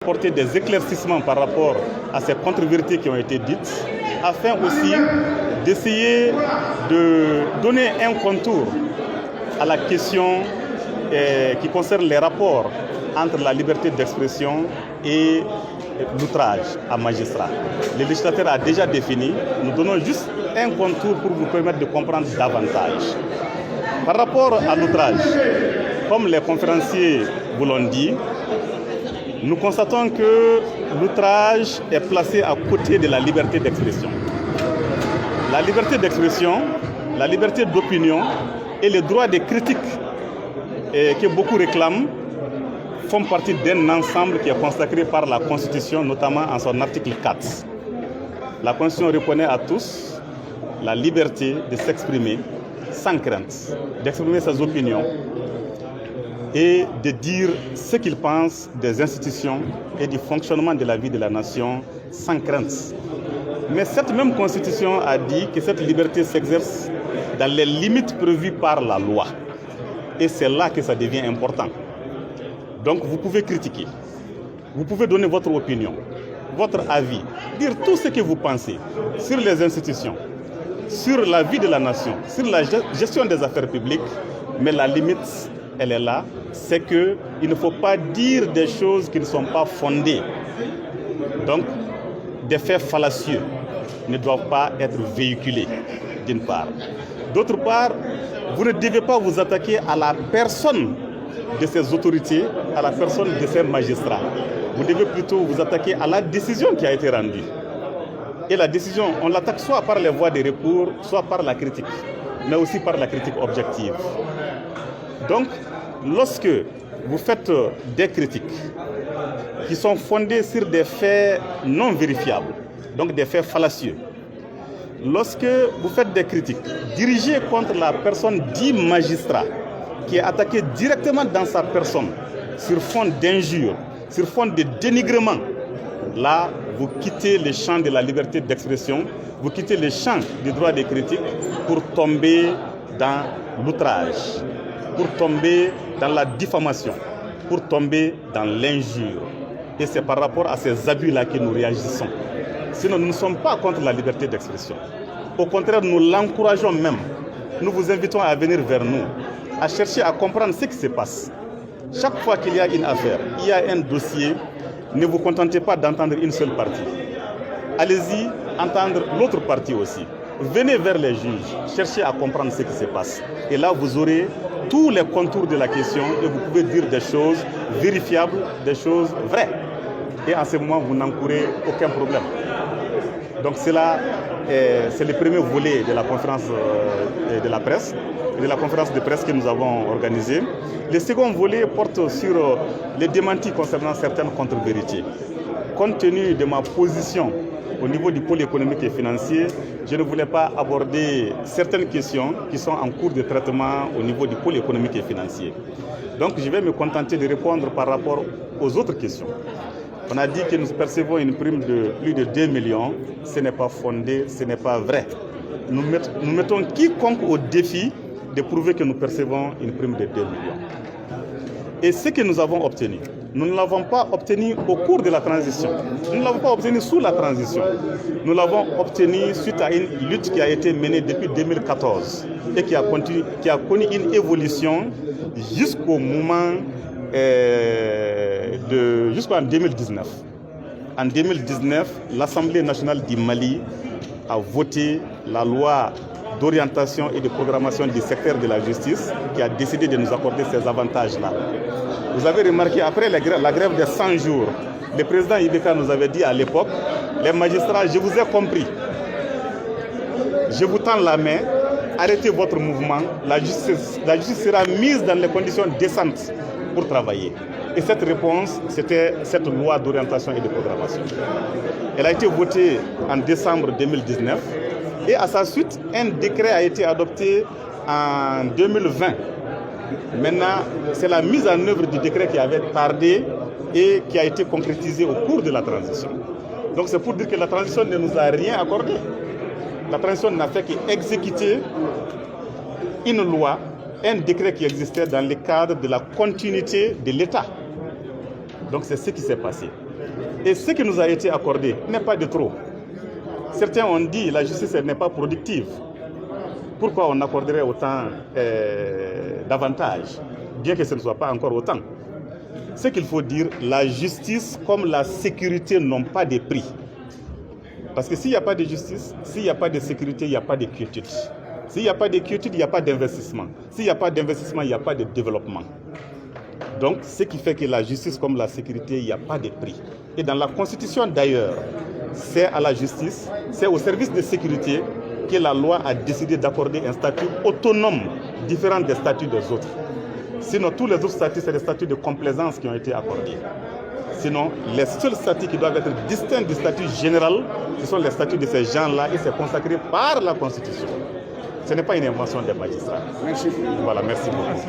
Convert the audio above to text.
Apporter des éclaircissements par rapport à ces contre-vérités qui ont été dites, afin aussi d'essayer de donner un contour à la question qui concerne les rapports entre la liberté d'expression et l'outrage à magistrat. Le législateur a déjà défini, nous donnons juste un contour pour vous permettre de comprendre davantage. Par rapport à l'outrage, comme les conférenciers vous l'ont dit, nous constatons que l'outrage est placé à côté de la liberté d'expression. La liberté d'expression, la liberté d'opinion et le droit de critique que beaucoup réclament font partie d'un ensemble qui est consacré par la Constitution, notamment en son article 4. La Constitution reconnaît à tous la liberté de s'exprimer sans crainte, d'exprimer ses opinions et de dire ce qu'ils pensent des institutions et du fonctionnement de la vie de la nation sans crainte. Mais cette même Constitution a dit que cette liberté s'exerce dans les limites prévues par la loi. Et c'est là que ça devient important. Donc vous pouvez critiquer, vous pouvez donner votre opinion, votre avis, dire tout ce que vous pensez sur les institutions, sur la vie de la nation, sur la gestion des affaires publiques, mais la limite, elle est là, c'est qu'il ne faut pas dire des choses qui ne sont pas fondées. Donc, des faits fallacieux ne doivent pas être véhiculés, d'une part. D'autre part, vous ne devez pas vous attaquer à la personne de ces autorités, à la personne de ces magistrats. Vous devez plutôt vous attaquer à la décision qui a été rendue. Et la décision, on l'attaque soit par les voies de recours, soit par la critique, mais aussi par la critique objective. Donc, lorsque vous faites des critiques qui sont fondées sur des faits non vérifiables, donc des faits fallacieux, lorsque vous faites des critiques dirigées contre la personne dite magistrat, qui est attaquée directement dans sa personne, sur fond d'injures, sur fond de dénigrement, là, vous quittez le champ de la liberté d'expression, vous quittez le champ du droit de critique pour tomber dans l'outrage, pour tomber dans la diffamation, pour tomber dans l'injure. Et c'est par rapport à ces abus-là que nous réagissons. Sinon, nous ne sommes pas contre la liberté d'expression. Au contraire, nous l'encourageons même. Nous vous invitons à venir vers nous, à chercher à comprendre ce qui se passe. Chaque fois qu'il y a une affaire, il y a un dossier, ne vous contentez pas d'entendre une seule partie. Allez-y entendre l'autre partie aussi. Venez vers les juges, cherchez à comprendre ce qui se passe. Et là, vous aurez tous les contours de la question et vous pouvez dire des choses vérifiables, des choses vraies. Et en ce moment, vous n'encourez aucun problème. Donc cela, c'est le premier volet de la conférence de la presse, de la conférence de presse que nous avons organisée. Le second volet porte sur les démentis concernant certaines contre-vérités. Compte tenu de ma position au niveau du pôle économique et financier, je ne voulais pas aborder certaines questions qui sont en cours de traitement au niveau du pôle économique et financier. Donc je vais me contenter de répondre par rapport aux autres questions. On a dit que nous percevons une prime de plus de 2 millions. Ce n'est pas fondé, ce n'est pas vrai. Nous mettons quiconque au défi de prouver que nous percevons une prime de 2 millions. Et ce que nous avons obtenu, nous ne l'avons pas obtenu au cours de la transition. Nous ne l'avons pas obtenu sous la transition. Nous l'avons obtenu suite à une lutte qui a été menée depuis 2014 et qui a connu une évolution jusqu'au moment jusqu'en 2019. En 2019, l'Assemblée nationale du Mali a voté la loi d'orientation et de programmation du secteur de la justice qui a décidé de nous accorder ces avantages-là. Vous avez remarqué, après la grève des 100 jours, le président Ibeka nous avait dit à l'époque, les magistrats, je vous ai compris. Je vous tends la main, arrêtez votre mouvement, la justice sera mise dans les conditions décentes pour travailler. Et cette réponse, c'était cette loi d'orientation et de programmation. Elle a été votée en décembre 2019 et à sa suite, un décret a été adopté en 2020. Maintenant, c'est la mise en œuvre du décret qui avait tardé et qui a été concrétisé au cours de la transition. Donc c'est pour dire que la transition ne nous a rien accordé. La transition n'a fait qu'exécuter une loi, un décret qui existait dans le cadre de la continuité de l'État. Donc c'est ce qui s'est passé. Et ce qui nous a été accordé n'est pas de trop. Certains ont dit que la justice n'est pas productive. Pourquoi on accorderait autant d'avantages, bien que ce ne soit pas encore autant? Ce qu'il faut dire, la justice comme la sécurité n'ont pas de prix. Parce que s'il n'y a pas de justice, s'il n'y a pas de sécurité, il n'y a pas de quiétude. S'il n'y a pas de quiétude, il n'y a pas d'investissement. S'il n'y a pas d'investissement, il n'y a pas de développement. Donc, ce qui fait que la justice comme la sécurité, il n'y a pas de prix. Et dans la Constitution d'ailleurs, c'est à la justice, c'est au service de sécurité que la loi a décidé d'accorder un statut autonome, différent des statuts des autres. Sinon, tous les autres statuts, c'est des statuts de complaisance qui ont été accordés. Sinon, les seuls statuts qui doivent être distincts du statut général, ce sont les statuts de ces gens-là et c'est consacré par la Constitution. Ce n'est pas une invention des magistrats. Merci beaucoup. Voilà, merci beaucoup.